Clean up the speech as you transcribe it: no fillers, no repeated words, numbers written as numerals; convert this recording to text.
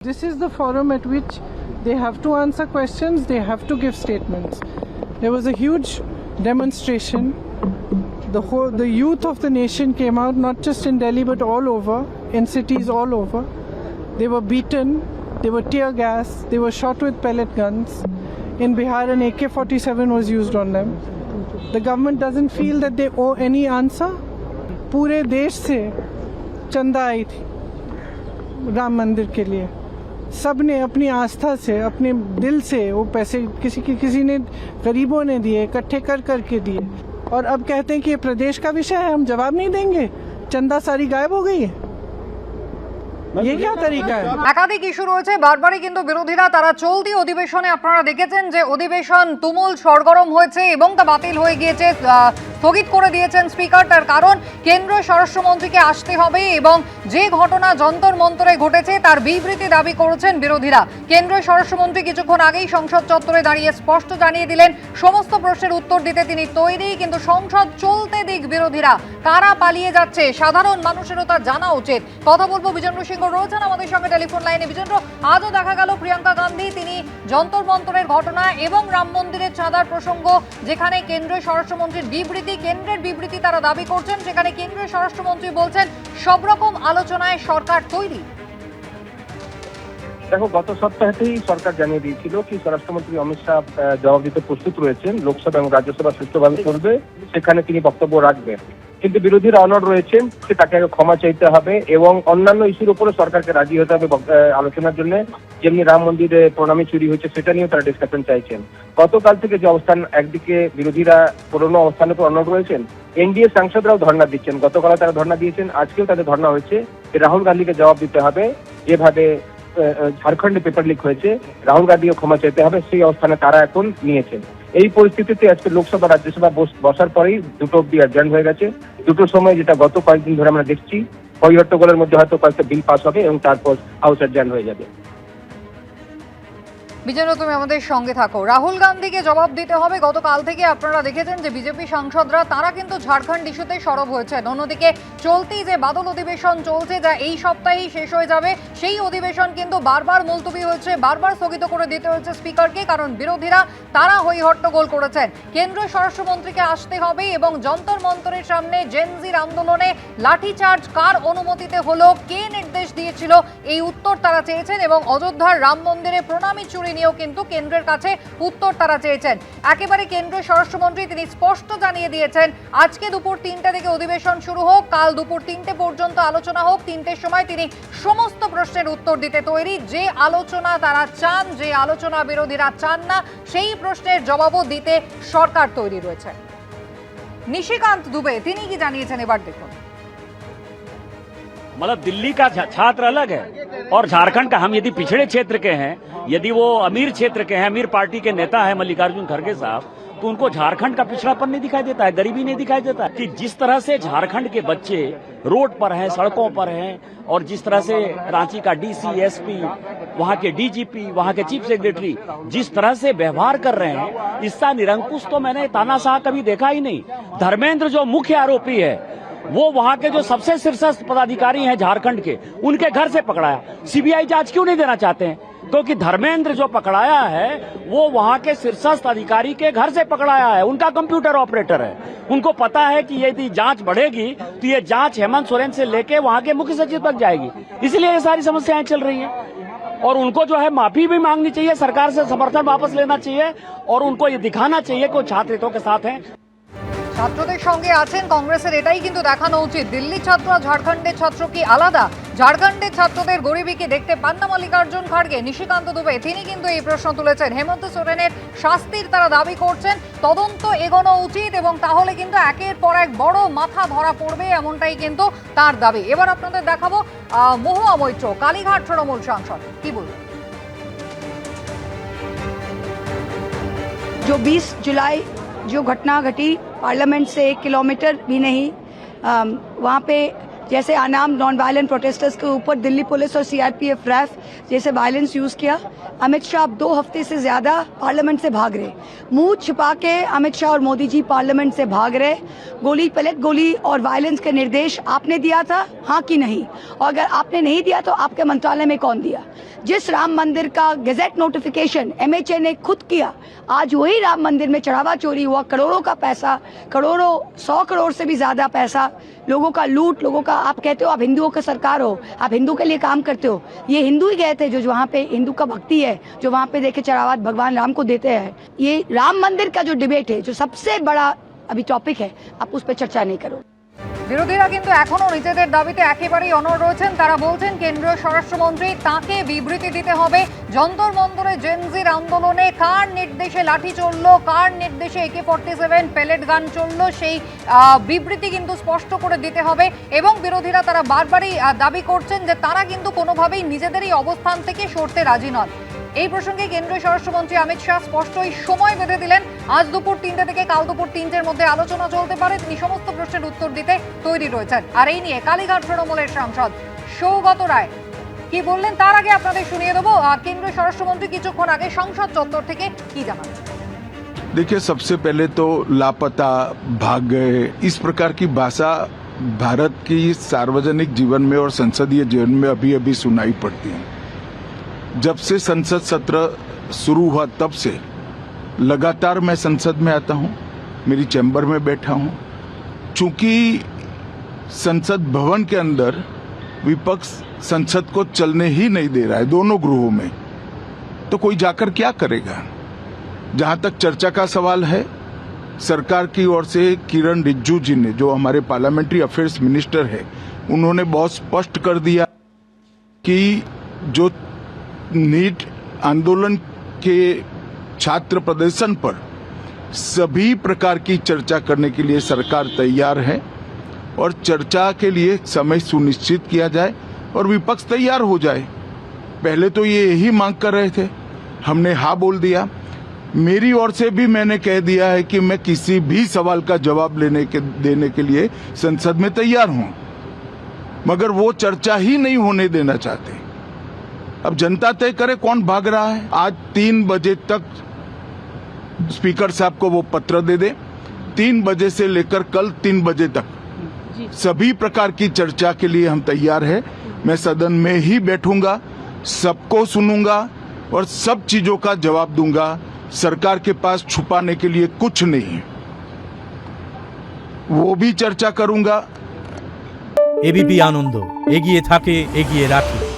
This is the forum at which they have to answer questions, they have to give statements. There was a huge demonstration. The youth of the nation came out, not just in Delhi but all over, in cities all over. They were beaten, they were tear gas, they were shot with pellet guns. In Bihar, an AK-47 was used on them. The government doesn't feel that they owe any answer. पूरे देश से चंदा आई थी राम मंदिर के लिए. सब ने अपनी आस्था से, अपने दिल से वो पैसे किसी ने गरीबों ने दिए, इकट्ठे कर करके दिए. और अब कहते हैं कि ये प्रदेश का विषय है, हम जवाब नहीं देंगे. चंदा सारी गायब हो गई है. ये क्या तरीका है? একাধিক ইস্যু রয়েছে বারবারই, কিন্তু বিরোধীরা তারা চলতি অধিবেশনে আপনারা দেখেছেন যে অধিবেশন তুমুল সরগরম হয়েছে এবং তা বাতিল হয়ে গিয়েছে, স্থগিত করে দিয়েছেন স্পিকার। তার কারণ কেন্দ্রীয় স্বরাষ্ট্রমন্ত্রীকে আসতে হবে এবং যে ঘটনা যন্তর মন্তরে ঘটেছে তার বিবৃতি দাবি করেছেন বিরোধীরা। কেন্দ্রীয় স্বরাষ্ট্রমন্ত্রী কিছুক্ষণ আগেই সংসদ চত্বরে দাঁড়িয়ে স্পষ্ট জানিয়ে দিলেন সমস্ত প্রশ্নের উত্তর দিতে তিনি তৈরি, কিন্তু সংসদ চলতে দিক বিরোধীরা। কারা পালিয়ে যাচ্ছে সাধারণ মানুষেরও তা জানা উচিত। কথা বলবো বিজেন্দ্র সিংহ রয়েছেন আমাদের সঙ্গে টেলিফোন লাইনে। বিজেন্দ্র, আজও দেখা গেল প্রিয়াঙ্কা গান্ধী তিনি যন্তর মন্তরের ঘটনা এবং রাম মন্দিরের চাঁদার প্রসঙ্গ, যেখানে কেন্দ্রীয় স্বরাষ্ট্রমন্ত্রীর বিবৃতি, কেন্দ্রের বিবৃতি তারা দাবি করছেন, সেখানে কেন্দ্রীয় স্বরাষ্ট্রমন্ত্রী বলছেন সব রকম আলোচনায় সরকার তৈরি। দেখো, গত সপ্তাহেই সরকার জানিয়ে দিয়েছিল কি স্বরাষ্ট্রমন্ত্রী অমিত শাহ জবাব দিতে প্রস্তুত রয়েছেন, লোকসভা এবং রাজ্যসভা সুষ্ঠুভাবে চলবে, সেখানে তিনি বক্তব্য রাখবেন। কিন্তু বিরোধীরা অনড় রয়েছেন যে তাকে ক্ষমা চাইতে হবে এবং অন্যান্য ইস্যুর উপরে সরকারকে রাজি হতে হবে আলোচনার জন্য। যেমনি রাম মন্দিরে প্রণামী চুরি হয়েছে সেটা নিয়েও তারা ডিসকাশন চাইছেন। গতকাল থেকে যে অবস্থান, একদিকে বিরোধীরা পুরনো অবস্থানে তো অনড় রয়েছেন, এনডিএ সাংসদরাও ধর্ণা দিচ্ছেন। গতকাল তারা ধর্ণা দিয়েছেন, আজকেও তাদের ধর্ণা হয়েছে যে রাহুল গান্ধীকে জবাব দিতে হবে। যেভাবে ঝাড়খণ্ডে পেপার লিক হয়েছে, রাহুল গান্ধীকে ক্ষমা চাইতে হবে, সেই অবস্থানে তারা এখন নিয়েছেন। এই পরিস্থিতিতে আজকে লোকসভা রাজ্যসভা বসার পরেই দুটো অব্দি অ্যাডজার্ন হয়ে গেছে। দুটোর সময়, যেটা গত কয়েকদিন ধরে আমরা দেখছি, হই হট্টগোলের মধ্যে হয়তো কয়েকটা বিল পাস হবে এবং তারপর হাউস অ্যাডজার্ন হয়ে যাবে। বিজেন্দ্র, তুমি আমাদের সঙ্গে থাকো। রাহুল গান্ধীকে জবাব দিতে হবে। গতকাল থেকে আপনারা দেখেছেন যে বিজেপি সাংসদরা তারা কিন্তু ঝাড়খণ্ড ইস্যুতে সরব হয়েছেন। অন্যদিকে চলতি যে বাদল অধিবেশন চলছে, যা এই সপ্তাহেই শেষ হয়ে যাবে, সেই অধিবেশন কিন্তু বারবার মুলতবি হয়েছে, বারবার স্থগিত করে দিতে হয়েছে স্পিকারকে, কারণ বিরোধীরা তারা হই হট্টগোল করেছেন। কেন্দ্রীয় স্বরাষ্ট্রমন্ত্রীকে আসতে হবে এবং যন্তর মন্তরের সামনে জেনজির আন্দোলনে লাঠিচার্জ কার অনুমতিতে হলো, কে নির্দেশ দিয়েছিল, এই উত্তর তারা চেয়েছেন এবং অযোধ্যার রাম মন্দিরে প্রণামী চুরি নিয়েও কিন্তু কেন্দ্রের কাছে উত্তর তারা চেয়েছেন। একেবারে কেন্দ্রীয় স্বরাষ্ট্রমন্ত্রী তিনি স্পষ্ট জানিয়ে দিয়েছেন আজকে দুপুর 3টে থেকে অধিবেশন শুরু হোক, কাল দুপুর 3টে পর্যন্ত আলোচনা হোক, 3টের সময় তিনি সমস্ত প্রশ্নের উত্তর দিতে তৈরি। যে আলোচনা তারা চান, যে আলোচনা বিরোধীরা চান না, সেই প্রশ্নের জবাবও দিতে সরকার তৈরি রয়েছে। নিশিকান্ত দুবে তিনি কি জানিয়েছেন এবার দেখুন। मतलब दिल्ली का छात्र अलग है और झारखंड का, हम यदि पिछड़े क्षेत्र के हैं, यदि वो अमीर क्षेत्र के हैं, अमीर पार्टी के नेता है मल्लिकार्जुन खड़गे साहब, तो उनको झारखंड का पिछड़ापन नहीं दिखाई देता है, गरीबी नहीं दिखाई देता है। कि जिस तरह से झारखंड के बच्चे रोड पर हैं, सड़कों पर हैं, और जिस तरह से रांची का डीसी, एसपी, वहां के डीजीपी, वहां के चीफ सेक्रेटरी जिस तरह से व्यवहार कर रहे हैं, इसका निरंकुश तो मैंने तानाशाह कभी देखा ही नहीं। धर्मेंद्र जो मुख्य आरोपी है, वो वहां के जो सबसे शीर्षस्थ पदाधिकारी हैं झारखंड के, उनके घर से पकड़ाया। सीबीआई जांच क्यों नहीं देना चाहते हैं? क्योंकि धर्मेंद्र जो पकड़ाया है वो वहां के शीर्षस्थ अधिकारी के घर से पकड़ाया है, उनका कंप्यूटर ऑपरेटर है। उनको पता है कि यदि जांच बढ़ेगी तो ये जांच हेमंत सोरेन से लेके वहां के मुख्य सचिव तक जाएगी, इसलिए ये सारी समस्याएं चल रही हैं। और उनको जो है माफी भी मांगनी चाहिए, सरकार से समर्थन वापस लेना चाहिए और उनको ये दिखाना चाहिए कि वो छात्र हितों के साथ हैं। ছাত্রদের সঙ্গে আছেন কংগ্রেসের, এটাই কিন্তু দেখানো উচিত। দিল্লির ছাত্র আর ঝাড়খণ্ডের ছাত্র কি আলাদা? ঝাড়খণ্ডের ছাত্রদের গরিবীকে দেখতে পান না মল্লিকার্জুন খাড়গে? নিশিকান্ত দুবে তিনি কিন্তু এই প্রশ্ন তুলেছেন। হেমন্ত সোরেনের শাস্তির তারা দাবি করছেন, তদন্ত এগোনো উচিত এবং তাহলে কিন্তু একের পর এক বড় মাথা ধরা পড়বে, এমনটাই কিন্তু তার দাবি। এবার আপনাদের দেখাবো মহুয়া মৈত্র, কালীঘাট তৃণমূল সাংসদ, কি বলবেন। जो 20 जुलाई जो घटना घटी, पार्लियामेंट से 1 किलोमीटर भी नहीं, वहाँ पे जैसे अनाम नॉन वायलेंट प्रोटेस्टर्स के ऊपर दिल्ली पुलिस और सीआरपीएफ रैफ जैसे वायलेंस यूज किया। अमित शाह अब 2 हफ्ते से ज्यादा पार्लियामेंट से भाग रहे, मुंह छिपा के अमित शाह और मोदी जी पार्लियामेंट से भाग रहे। गोली पलट गोली और वायलेंस के निर्देश आपने दिया था, हाँ कि नहीं? और अगर आपने नहीं दिया तो आपके मंत्रालय में कौन दिया? जिस राम मंदिर का गैजेट नोटिफिकेशन एमएचए ने खुद किया, आज वही राम मंदिर में चढ़ावा चोरी हुआ, करोड़ों का पैसा, करोड़ों 100 करोड़ से भी ज्यादा पैसा, लोगों का लूट, लोगों का। आप कहते हो आप हिंदुओं की सरकार हो, आप हिंदू के लिए काम करते हो। ये हिंदू ही गए थे जो वहाँ पे हिंदू का भक्ति है, जो वहाँ पे देखे चढ़ावा भगवान राम को देते हैं। ये राम मंदिर का जो डिबेट है, जो सबसे बड़ा अभी टॉपिक है, आप उस पर चर्चा नहीं करो। বিরোধীরা কিন্তু এখনো নিজেদের দাবিতে একেবারেই অনড় রয়েছেন। তারা বলছেন কেন্দ্রীয় স্বরাষ্ট্রমন্ত্রী তাকে বিবৃতি দিতে হবে। যন্তর মন্তরে জেনজির আন্দোলনে কার নির্দেশে লাঠি চললো, কার নির্দেশে AK-47 পেলেট গান চললো, সেই বিবৃতি কিন্তু স্পষ্ট করে দিতে হবে। এবং বিরোধীরা তারা বারবারই দাবি করছেন যে তারা কিন্তু কোনোভাবেই নিজেদেরই অবস্থান থেকে সরতে রাজি নন। এই প্রসঙ্গে কেন্দ্রীয় স্বরাষ্ট্রমন্ত্রী অমিত শাহ স্পষ্টই সময় বেঁধে দিলেন। আজ দুপুর 3টে থেকে কাল দুপুর 3টের মধ্যে আলোচনা চলতে পারে। তিনি সমস্ত প্রশ্নের উত্তর দিতে তৈরি রয়েছেন। আর এই নিয়ে কালীঘাট তৃণমূলের সাংসদ সৌগত রায় কি বললেন তার আগে আপনাদের শুনিয়ে দেবো কেন্দ্রীয় স্বরাষ্ট্রমন্ত্রী কিছুক্ষণ আগে সংসদ চত্বর থেকে কি জানান। देखिए, सबसे पहले तो लापता, भाग गए, इस प्रकार की भाषा भारत की सार्वजनिक जीवन में और संसदीय जीवन में अभी अभी सुनाई पड़ती है। जब से संसद सत्र शुरू हुआ तब से लगातार मैं संसद में आता हूं, मेरी चैम्बर में बैठा हूं। चूंकि संसद भवन के अंदर विपक्ष संसद को चलने ही नहीं दे रहा है, दोनों गृहों में, तो कोई जाकर क्या करेगा? जहां तक चर्चा का सवाल है, सरकार की ओर से किरण रिजिजू जी ने, जो हमारे पार्लियामेंट्री अफेयर्स मिनिस्टर है, उन्होंने बहुत स्पष्ट कर दिया कि जो नीट आंदोलन के छात्र प्रदर्शन पर सभी प्रकार की चर्चा करने के लिए सरकार तैयार है और चर्चा के लिए समय सुनिश्चित किया जाए और विपक्ष तैयार हो जाए। पहले तो ये यही मांग कर रहे थे, हमने हाँ बोल दिया। मेरी ओर से भी मैंने कह दिया है कि मैं किसी भी सवाल का जवाब देने के लिए संसद में तैयार हूं, मगर वो चर्चा ही नहीं होने देना चाहते। अब जनता तय करे कौन भाग रहा है। आज 3 बजे तक स्पीकर साहब को वो पत्र दे दे, 3 बजे से लेकर कल 3 बजे तक सभी प्रकार की चर्चा के लिए हम तैयार हैं। मैं सदन में ही बैठूंगा, सबको सुनूंगा और सब चीजों का जवाब दूंगा। सरकार के पास छुपाने के लिए कुछ नहीं है, वो भी चर्चा करूंगा। एबीपी आनंद एगिए थाके एगिए राखे।